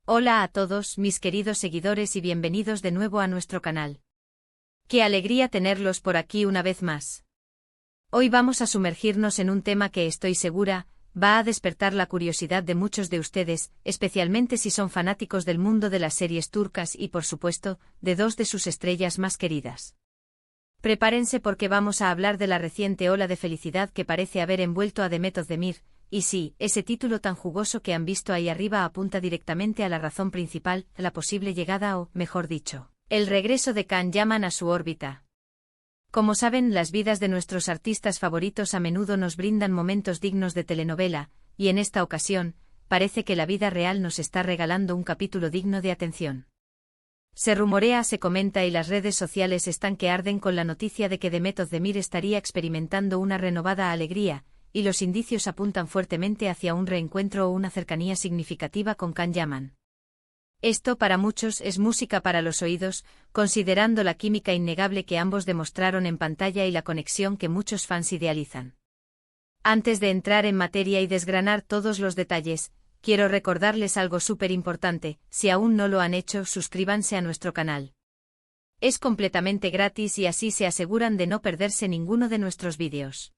Hola a todos mis queridos seguidores y bienvenidos de nuevo a nuestro canal. Qué alegría tenerlos por aquí una vez más. Hoy vamos a sumergirnos en un tema que estoy segura va a despertar la curiosidad de muchos de ustedes, especialmente si son fanáticos del mundo de las series turcas y por supuesto, de dos de sus estrellas más queridas. Prepárense porque vamos a hablar de la reciente ola de felicidad que parece haber envuelto a Demet Özdemir. Y sí, ese título tan jugoso que han visto ahí arriba apunta directamente a la razón principal, la posible llegada o, mejor dicho, el regreso de Can Yaman a su órbita. Como saben, las vidas de nuestros artistas favoritos a menudo nos brindan momentos dignos de telenovela, y en esta ocasión, parece que la vida real nos está regalando un capítulo digno de atención. Se rumorea, se comenta y las redes sociales están que arden con la noticia de que Demet Özdemir estaría experimentando una renovada alegría, y los indicios apuntan fuertemente hacia un reencuentro o una cercanía significativa con Can Yaman. Esto para muchos es música para los oídos, considerando la química innegable que ambos demostraron en pantalla y la conexión que muchos fans idealizan. Antes de entrar en materia y desgranar todos los detalles, quiero recordarles algo súper importante: si aún no lo han hecho, suscríbanse a nuestro canal. Es completamente gratis y así se aseguran de no perderse ninguno de nuestros vídeos.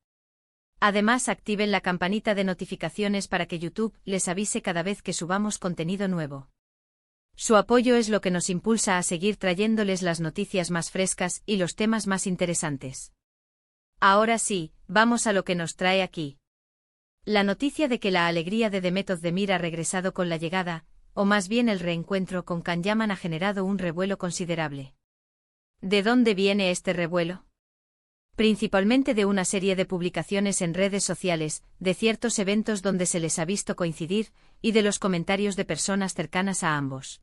Además, activen la campanita de notificaciones para que YouTube les avise cada vez que subamos contenido nuevo. Su apoyo es lo que nos impulsa a seguir trayéndoles las noticias más frescas y los temas más interesantes. Ahora sí, vamos a lo que nos trae aquí. La noticia de que la alegría de Demet Özdemir ha regresado con la llegada, o más bien el reencuentro con Can Yaman, ha generado un revuelo considerable. ¿De dónde viene este revuelo? Principalmente de una serie de publicaciones en redes sociales, de ciertos eventos donde se les ha visto coincidir, y de los comentarios de personas cercanas a ambos.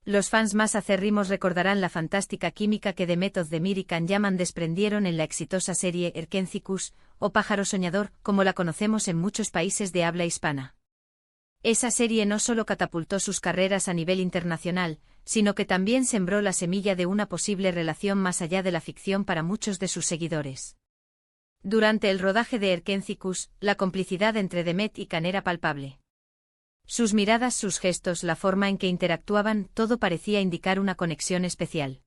Los fans más acérrimos recordarán la fantástica química que Demet Özdemir y Can Yaman desprendieron en la exitosa serie Erkencikus, o Pájaro Soñador, como la conocemos en muchos países de habla hispana. Esa serie no solo catapultó sus carreras a nivel internacional, sino que también sembró la semilla de una posible relación más allá de la ficción para muchos de sus seguidores. Durante el rodaje de Erkencikus, la complicidad entre Demet y Can era palpable. Sus miradas, sus gestos, la forma en que interactuaban, todo parecía indicar una conexión especial.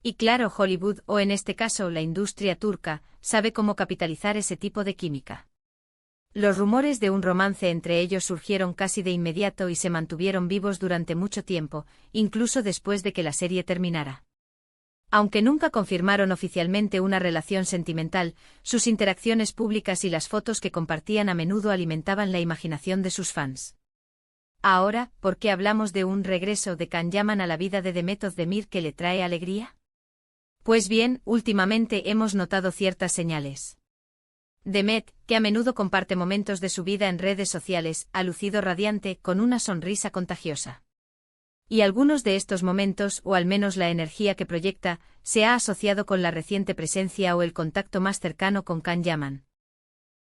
Y claro, Hollywood, o en este caso la industria turca, sabe cómo capitalizar ese tipo de química. Los rumores de un romance entre ellos surgieron casi de inmediato y se mantuvieron vivos durante mucho tiempo, incluso después de que la serie terminara. Aunque nunca confirmaron oficialmente una relación sentimental, sus interacciones públicas y las fotos que compartían a menudo alimentaban la imaginación de sus fans. Ahora, ¿por qué hablamos de un regreso de Can Yaman a la vida de Demet Özdemir que le trae alegría? Pues bien, últimamente hemos notado ciertas señales. Demet, que a menudo comparte momentos de su vida en redes sociales, ha lucido radiante, con una sonrisa contagiosa. Y algunos de estos momentos, o al menos la energía que proyecta, se ha asociado con la reciente presencia o el contacto más cercano con Can Yaman.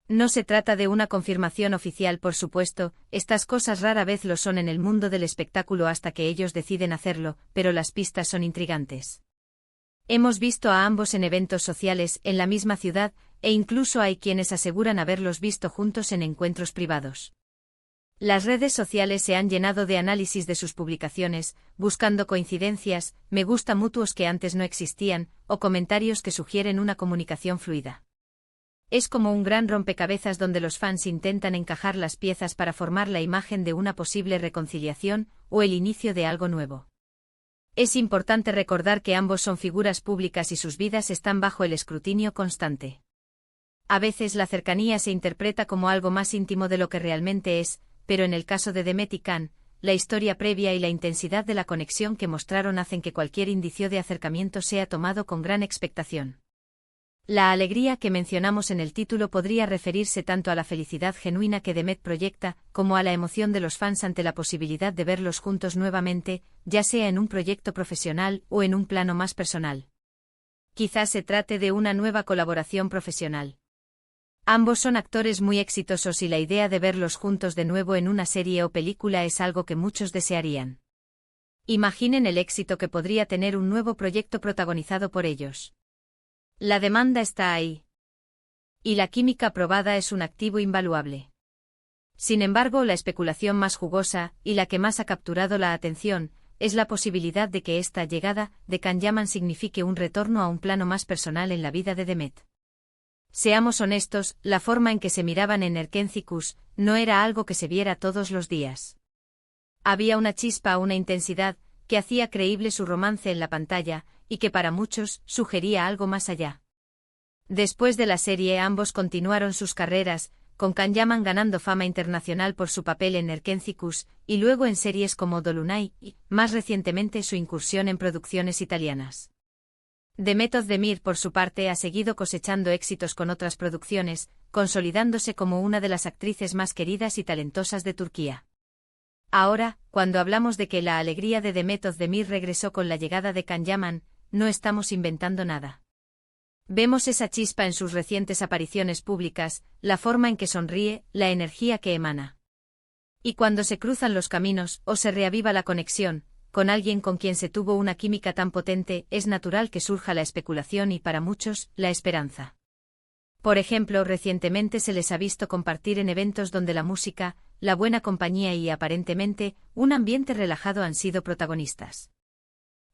No se trata de una confirmación oficial, por supuesto, estas cosas rara vez lo son en el mundo del espectáculo hasta que ellos deciden hacerlo, pero las pistas son intrigantes. Hemos visto a ambos en eventos sociales, en la misma ciudad, e incluso hay quienes aseguran haberlos visto juntos en encuentros privados. Las redes sociales se han llenado de análisis de sus publicaciones, buscando coincidencias, me gusta mutuos que antes no existían, o comentarios que sugieren una comunicación fluida. Es como un gran rompecabezas donde los fans intentan encajar las piezas para formar la imagen de una posible reconciliación, o el inicio de algo nuevo. Es importante recordar que ambos son figuras públicas y sus vidas están bajo el escrutinio constante. A veces la cercanía se interpreta como algo más íntimo de lo que realmente es, pero en el caso de Demet y Can, la historia previa y la intensidad de la conexión que mostraron hacen que cualquier indicio de acercamiento sea tomado con gran expectación. La alegría que mencionamos en el título podría referirse tanto a la felicidad genuina que Demet proyecta, como a la emoción de los fans ante la posibilidad de verlos juntos nuevamente, ya sea en un proyecto profesional o en un plano más personal. Quizás se trate de una nueva colaboración profesional. Ambos son actores muy exitosos y la idea de verlos juntos de nuevo en una serie o película es algo que muchos desearían. Imaginen el éxito que podría tener un nuevo proyecto protagonizado por ellos. La demanda está ahí. Y la química probada es un activo invaluable. Sin embargo, la especulación más jugosa, y la que más ha capturado la atención, es la posibilidad de que esta llegada de Can Yaman signifique un retorno a un plano más personal en la vida de Demet. Seamos honestos, la forma en que se miraban en Erkencikus no era algo que se viera todos los días. Había una chispa, una intensidad, que hacía creíble su romance en la pantalla, y que para muchos sugería algo más allá. Después de la serie ambos continuaron sus carreras, con Can Yaman ganando fama internacional por su papel en Erkencikus, y luego en series como Dolunay, y, más recientemente su incursión en producciones italianas. Demet Özdemir por su parte ha seguido cosechando éxitos con otras producciones, consolidándose como una de las actrices más queridas y talentosas de Turquía. Ahora, cuando hablamos de que la alegría de Demet Özdemir regresó con la llegada de Can Yaman, no estamos inventando nada. Vemos esa chispa en sus recientes apariciones públicas, la forma en que sonríe, la energía que emana. Y cuando se cruzan los caminos, o se reaviva la conexión, con alguien con quien se tuvo una química tan potente, es natural que surja la especulación y, para muchos, la esperanza. Por ejemplo, recientemente se les ha visto compartir en eventos donde la música, la buena compañía y, aparentemente, un ambiente relajado han sido protagonistas.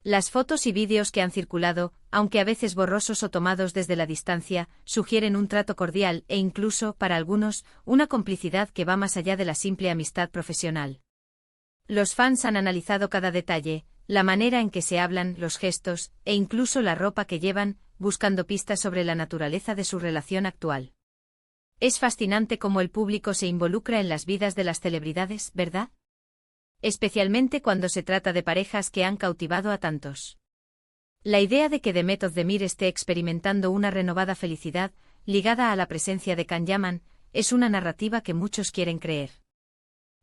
Las fotos y vídeos que han circulado, aunque a veces borrosos o tomados desde la distancia, sugieren un trato cordial e incluso, para algunos, una complicidad que va más allá de la simple amistad profesional. Los fans han analizado cada detalle, la manera en que se hablan, los gestos, e incluso la ropa que llevan, buscando pistas sobre la naturaleza de su relación actual. Es fascinante cómo el público se involucra en las vidas de las celebridades, ¿verdad? Especialmente cuando se trata de parejas que han cautivado a tantos. La idea de que Demet Özdemir esté experimentando una renovada felicidad, ligada a la presencia de Can Yaman, es una narrativa que muchos quieren creer.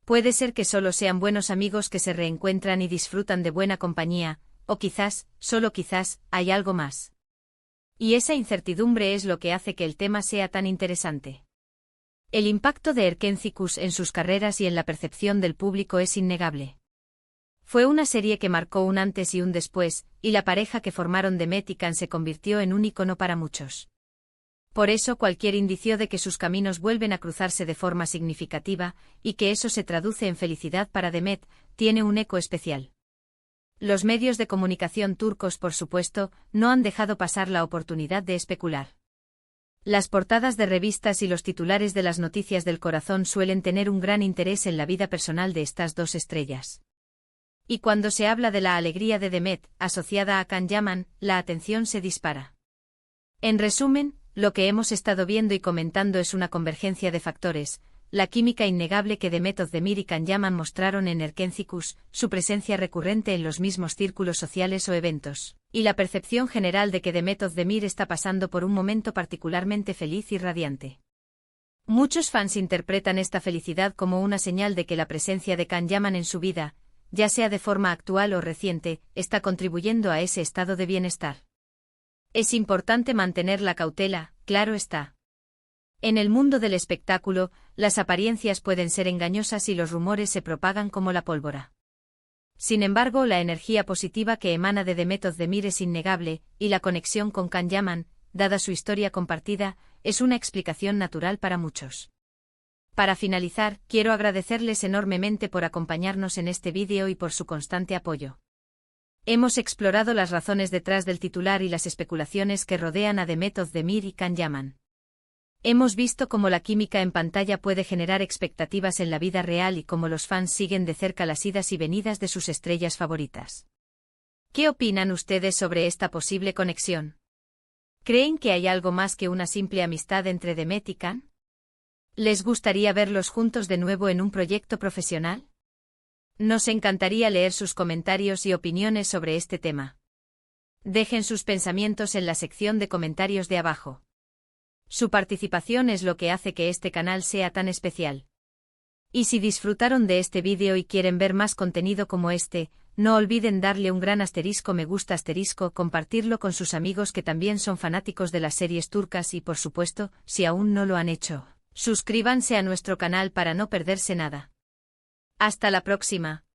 Puede ser que solo sean buenos amigos que se reencuentran y disfrutan de buena compañía, o quizás, solo quizás, hay algo más. Y esa incertidumbre es lo que hace que el tema sea tan interesante. El impacto de Erkencikus en sus carreras y en la percepción del público es innegable. Fue una serie que marcó un antes y un después, y la pareja que formaron Demet y Can se convirtió en un ícono para muchos. Por eso cualquier indicio de que sus caminos vuelven a cruzarse de forma significativa, y que eso se traduce en felicidad para Demet, tiene un eco especial. Los medios de comunicación turcos, por supuesto, no han dejado pasar la oportunidad de especular. Las portadas de revistas y los titulares de las noticias del corazón suelen tener un gran interés en la vida personal de estas dos estrellas. Y cuando se habla de la alegría de Demet, asociada a Can Yaman, la atención se dispara. En resumen, lo que hemos estado viendo y comentando es una convergencia de factores, la química innegable que Demet Özdemir y Can Yaman mostraron en Erkencikus, su presencia recurrente en los mismos círculos sociales o eventos, y la percepción general de que Demet Özdemir está pasando por un momento particularmente feliz y radiante. Muchos fans interpretan esta felicidad como una señal de que la presencia de Can Yaman en su vida, ya sea de forma actual o reciente, está contribuyendo a ese estado de bienestar. Es importante mantener la cautela, claro está. En el mundo del espectáculo, las apariencias pueden ser engañosas y los rumores se propagan como la pólvora. Sin embargo, la energía positiva que emana de Demet Özdemir es innegable, y la conexión con Can Yaman, dada su historia compartida, es una explicación natural para muchos. Para finalizar, quiero agradecerles enormemente por acompañarnos en este vídeo y por su constante apoyo. Hemos explorado las razones detrás del titular y las especulaciones que rodean a Demet Özdemir y Can Yaman. Hemos visto cómo la química en pantalla puede generar expectativas en la vida real y cómo los fans siguen de cerca las idas y venidas de sus estrellas favoritas. ¿Qué opinan ustedes sobre esta posible conexión? ¿Creen que hay algo más que una simple amistad entre Demet y Can? ¿Les gustaría verlos juntos de nuevo en un proyecto profesional? Nos encantaría leer sus comentarios y opiniones sobre este tema. Dejen sus pensamientos en la sección de comentarios de abajo. Su participación es lo que hace que este canal sea tan especial. Y si disfrutaron de este vídeo y quieren ver más contenido como este, no olviden darle un gran asterisco me gusta asterisco, compartirlo con sus amigos que también son fanáticos de las series turcas y por supuesto, si aún no lo han hecho, suscríbanse a nuestro canal para no perderse nada. Hasta la próxima.